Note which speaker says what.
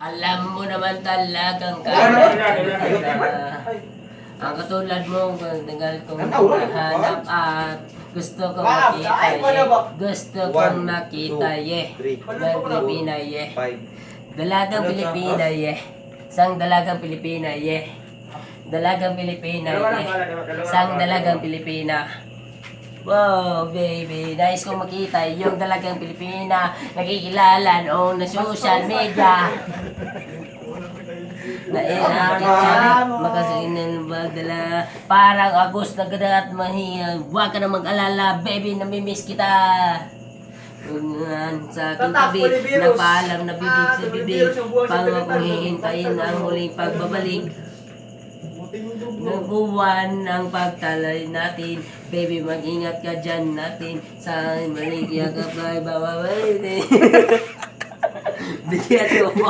Speaker 1: Alam mo naman talagang ang katulad mo, tagal kong nahanap at gusto kong makita gusto kong makita ng Pilipina Dalagang Pilipina Sang dalagang Pilipina Dalagang Pilipina Sang dalagang Pilipina. Wow, baby, nais kong makita yung dalagang Pilipina nakikilala noong na social media. Nainakit siya, makasinan magdala. Parang Agos na ganda at mahiyang. Huwag ka na mag-alala, baby, namimiss kita. Sa aking tabi, nagpaalam na bibig sa bibig. Pangakong hihintayin ang muling pagbabalik. Nabuwan ang pagtalay natin. Baby, mag-ingat ka dyan natin. Sa maligya ka ba, bawaway. Bigyan mo.